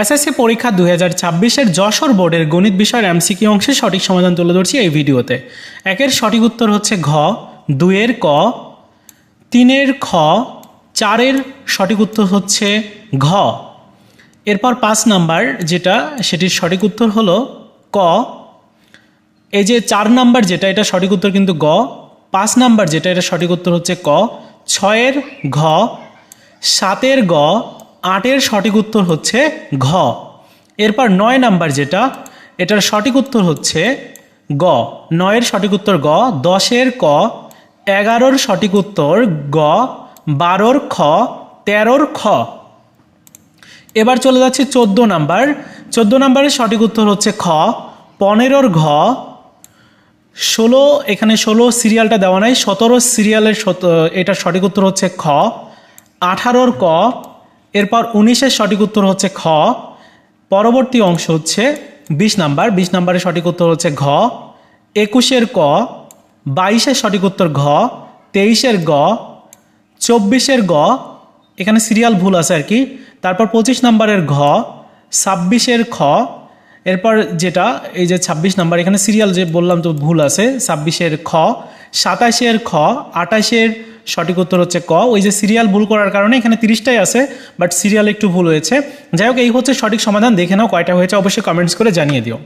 SSC পরীক্ষা 2026-এর যশোর বোর্ডের গণিত বিষয়ের এমসিকিউ অংশের সঠিক সমাধান তুলে ধরছি এই ভিডিওতে। একের সঠিক উত্তর হচ্ছে ঘ, দুইয়ের ক, তিনের খ, চারের সঠিক উত্তর হচ্ছে ঘ। এরপর 5 নাম্বার যেটা, সেটির সঠিক উত্তর হলো ক। এই যে 4 নাম্বার যেটা, এটা সঠিক উত্তর কিন্তু গ। 5 নাম্বার যেটা, এটা সঠিক উত্তর হচ্ছে ক। 6-এর ঘ, 7-এর গ, 8-এর সঠিক উত্তর হচ্ছে ঘ। এরপর 9 নাম্বার যেটা, এটার সঠিক উত্তর হচ্ছে গ। 9-এর সঠিক উত্তর গ। 10-এর ক, 11-র সঠিক উত্তর গ, 12-র খ, 13-র খ। এবার চলে যাচ্ছে 14 নাম্বার। 14 নাম্বারের সঠিক উত্তর হচ্ছে খ। 15-র ঘ, 16, এখানে 16 সিরিয়ালটা দেওয়া নাই, 17 সিরিয়ালের এটার সঠিক উত্তর হচ্ছে খ। 18-র ক। এরপর 19-এর সঠিক উত্তর হচ্ছে খ। পরবর্তী অংশ হচ্ছে 20 নাম্বার। 20 নাম্বারের সঠিক উত্তর হচ্ছে ঘ। 21-এর ক, 22-এর সঠিক উত্তর ঘ, 23-এর গ, 24-এর গ, এখানে সিরিয়াল ভুল আছে আর কি। তারপর 25 নাম্বারের ঘ, 26-এর খ। এরপর যেটা, এই যে 26 নাম্বার, এখানে সিরিয়াল যে বললাম তো ভুল আছে, 26-এর খ, 27-এর খ, 28-এর সঠিক উত্তর হচ্ছে ক। ওই যে সিরিয়াল ভুল করার কারণে এখানে 30টাই আছে, বাট সিরিয়াল একটু ভুল হয়েছে। যাই হোক, এই হচ্ছে সঠিক সমাধান। দেখে নাও কয়টা হয়েছে, অবশ্যই কমেন্টস করে জানিয়ে দিও।